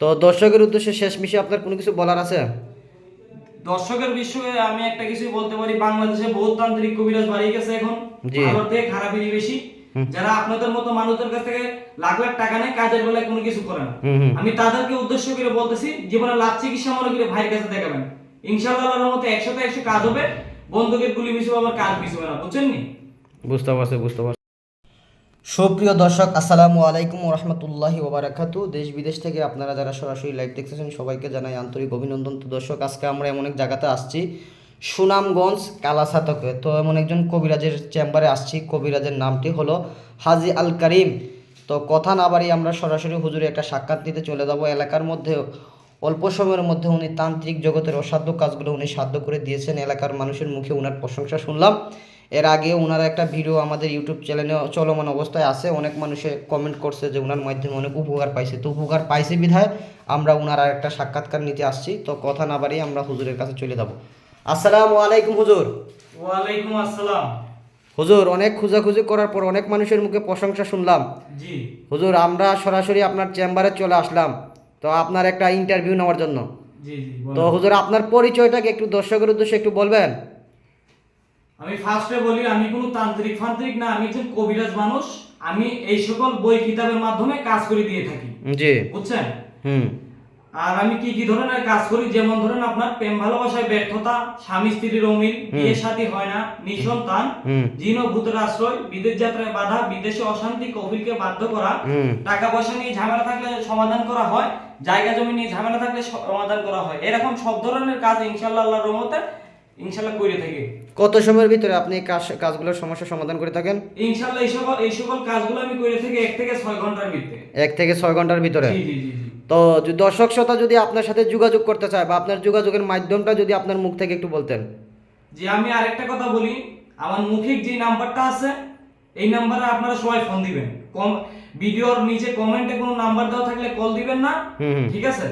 তো দর্শকের উদ্দেশ্যে শেষ মিশে আপনার কোনো কিছু বলার আছে? দর্শকের বিষয়ে আমি একটা কিছুই বলতে পারি, বাংলাদেশে বহুতান্ত্রিক কবিরাজ বাড়িয়ে গেছে এখন, জি। ভালোর থেকে খারাপই বেশি। হুম যারা আপনাদের মতো মানুষদের কাছ থেকে লাখ লাখ টাকা নেয়, কাজের বেলায় কোনো কিছু করে না। হুম হুম আমি তাদেরকে উদ্দেশ্য করে বলতেছি, জীবনে লাভ চিকিৎসা মনে করে ভাইয়ের কাছে দেখাবেন, ইনশাআল্লাহ আল্লাহর মতো 100তে 100 কাজ হবে। বন্দুকের গুলি মিশবে, আবার কাজ মিশবে না, বুঝছেন নি? বুঝতে পারছি বুঝতে পারছি। সুপ্রিয় দর্শক, আসসালামু আলাইকুম রহমতুল্লাহি ওবারাকাতু। দেশ বিদেশ থেকে আপনারা যারা সরাসরি লাইভ দেখতেছেন সবাইকে জানাই আন্তরিক অভিনন্দন। তো দর্শক, আজকে আমরা এমন এক জায়গাতে আসছি, সুনামগঞ্জ কালাসাতকে। তো এমন একজন কবিরাজের চেম্বারে আসছি, কবিরাজের নামটি হলো হাজি আল কারিম। তো কথা না বাড়িয়ে আমরা সরাসরি হুজুরে একটা সাক্ষাৎ নিতে চলে যাব। এলাকার মধ্যে অল্প সময়ের মধ্যে উনি তান্ত্রিক জগতের অসাধ্য কাজগুলো উনি সাধ্য করে দিয়েছেন। এলাকার মানুষের মুখে ওনার প্রশংসা শুনলাম। এর আগে ওনার একটা ভিডিও আমাদের ইউটিউব চ্যানেলে চলমান অবস্থায় আছে, অনেক মানুষে কমেন্ট করছে যে ওনার মাধ্যমে অনেক উপকার পাইছে। তো উপকার পাইছে বিধায় আমরা ওনার আর একটা সাক্ষাৎকার নিতে আসছি। তো কথা না বাড়িয়ে আমরা হুজুরের কাছে চলে যাব। আসসালামু আলাইকুম হুজুর। ওয়ালাইকুম আসসালাম। হুজুর, অনেক খোঁজাখুঁজি করার পর অনেক মানুষের মুখে প্রশংসা শুনলাম। জি হুজুর, আমরা সরাসরি আপনার চেম্বারে চলে আসলাম তো আপনার একটা ইন্টারভিউ নেওয়ার জন্য। জি জি, তো বলেন। হুজুর, আপনার পরিচয়টাকে একটু দর্শকের উদ্দেশ্যে একটু বলবেন? আমি ফার্স্টে বলি, আমি কোনো তান্ত্রিক ফান্ত্রিক না, আমি একজন কবিরাজ মানুষ। আমি এই সকল বই কিতাবের মাধ্যমে কাজ করে দিয়ে থাকি, জি। বুঝছেন? হুম আর আমি কি কি ধরনের কাজ করি, যেমন ধরেন আপনার প্রেম ভালোবাসায় ব্যর্থতা, স্বামী স্ত্রীর অমিল, বিয়ে শাদী হয় না, নিঃসন্তান, হুম জিন ও ভূতের আশ্রয়, বিদেশ যাত্রায় বাধা, বিদেশে অশান্তি, কফিলকে বাধ্য করা, হুম টাকা পয়সা নিয়ে ঝামেলা থাকলে সমাধান করা হয়, জায়গা জমি নিয়ে ঝামেলা থাকলে সমাধান করা হয়। এরকম সব ধরনের কাজ ইনশাআল্লাহ আল্লাহর রহমতে ইনশাআল্লাহ করে থাকি। কত সময়ের ভিতরে আপনি কাজগুলোর সমস্যার সমাধান করে থাকেন? ইনশাআল্লাহ এই সকল কাজগুলো আমি করে থাকি 1 থেকে 6 ঘন্টার ভিতরে। 1 থেকে 6 ঘন্টার ভিতরে। জি জি জি জি। তো দর্শক শ্রোতা যদি আপনার সাথে যোগাযোগ করতে চায় বা আপনার যোগাযোগের মাধ্যমটা যদি আপনার মুখ থেকে একটু বলতেন। যে আমি আরেকটা কথা বলি, আমার মুখিক যে নাম্বারটা আছে, এই নাম্বারে আপনারা সবাই ফোন দিবেন। কম ভিডিওর নিচে কমেন্টে কোনো নাম্বার দেওয়া থাকলে কল দিবেন না, হুম হুম ঠিক আছে?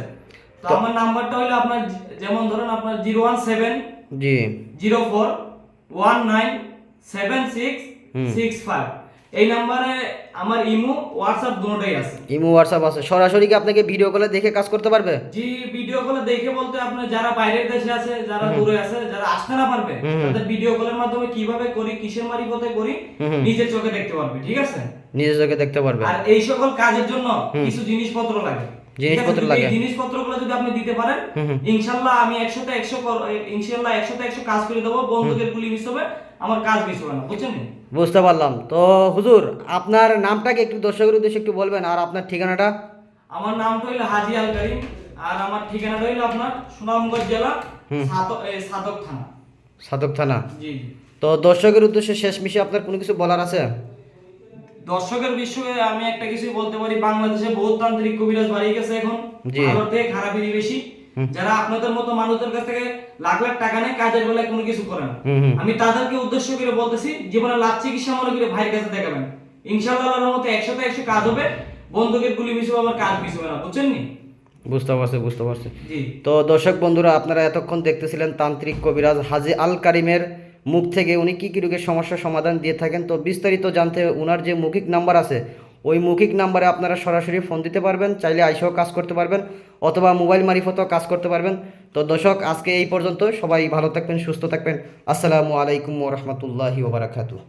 তো তো আমার নাম্বারটা হলো আপনার, যেমন ধরেন আপনার 017 জি 04 19 76 হুম 65। এই নাম্বারে আমার ইমো হোয়াটসঅ্যাপ দুটোই আছে। ইমো হোয়াটসঅ্যাপ আছে? সরাসরি কি আপনাকে ভিডিও কলে দেখে কাজ করতে পারবে? জি, ভিডিও কলে দেখে বলতে আপনার যারা বাইরের দেশে আছে, যারা হুম দূরে আছে, যারা আসতে না পারবে, হুম হুম তাদের ভিডিও কলের মাধ্যমে কিভাবে করি, কিসের মারিফতে করি, হুম হুম নিজের চোখে দেখতে পারবে, ঠিক আছে? নিজের চোখে দেখতে পারবে। আর এই সকল কাজের জন্য হুম কিছু জিনিসপত্র লাগে, ঠিক আছে? জিনিসপত্র যদি এই লাগে। জিনিসপত্রগুলো যদি আপনি দিতে পারেন, হুম হুম ইনশাআল্লাহ আমি 100তে 100 ইনশাআল্লাহ 100তে 100 কাজ করে দেবো। বন্দুকের গুলি মিস হবে, আমার কাজ মিস হবে না, বুঝছেন? বুঝতে পারলাম। তো হুজুর, আপনার নামটাকে একটু দর্শকের উদ্দেশ্যে একটু বলবেন আর আপনার ঠিকানাটা? আমার নামটা হইলো হাজি আল করিম, আর আমার ঠিকানাটা হইলো আপনার সুনামগঞ্জ জেলা, হুম সাদক থানা। সাধক থানা। জি জি। তো দর্শকের উদ্দেশ্যে শেষ মিশে আপনার কোনো কিছু বলার আছে? দর্শকের বিষয়ে আমি একটা কিছুই বলতে পারি, বাংলাদেশে বহুতান্ত্রিক কবিরাজ বাড়িয়ে গেছে এখন, জি। ভালোর থেকে খারাপই বেশি। হুম যারা আপনাদের মতো মানুষদের কাছ থেকে লাখ লাখ টাকা নেয়, কাজের বেলায় কোনো কিছু করে না। হুম হুম আমি তাদেরকে উদ্দেশ্য করে বলতেছি, জীবনে লাভ চিকিৎসা মনে করে ভাইয়ের কাছে দেখাবেন, ইনশাআল্লাহ আল্লাহর মতো 100তে 100 কাজ হবে। বন্দুকের গুলি মিশবে, আবার কাজ মিস হবে না, বুঝছেন নি? বুঝতে পারছি বুঝতে পারছি। জি তো দর্শক বন্ধুরা, আপনারা এতক্ষণ দেখতেছিলেন তান্ত্রিক কবিরাজ হাজি আল কারিমের মুখ থেকে উনি কী কী রোগের সমস্যার সমাধান দিয়ে থাকেন। তো বিস্তারিত জানতে ওনার যে মৌখিক নাম্বার আছে, ওই মৌখিক নাম্বারে আপনারা সরাসরি ফোন দিতে পারবেন, চাইলে আইসেও কাজ করতে পারবেন অথবা মোবাইল মারিফতেও কাজ করতে পারবেন। তো দর্শক, আজকে এই পর্যন্ত। সবাই ভালো থাকবেন, সুস্থ থাকবেন। আসসালামু আলাইকুম ওয়া রাহমাতুল্লাহি ওয়া বারাকাতুহু।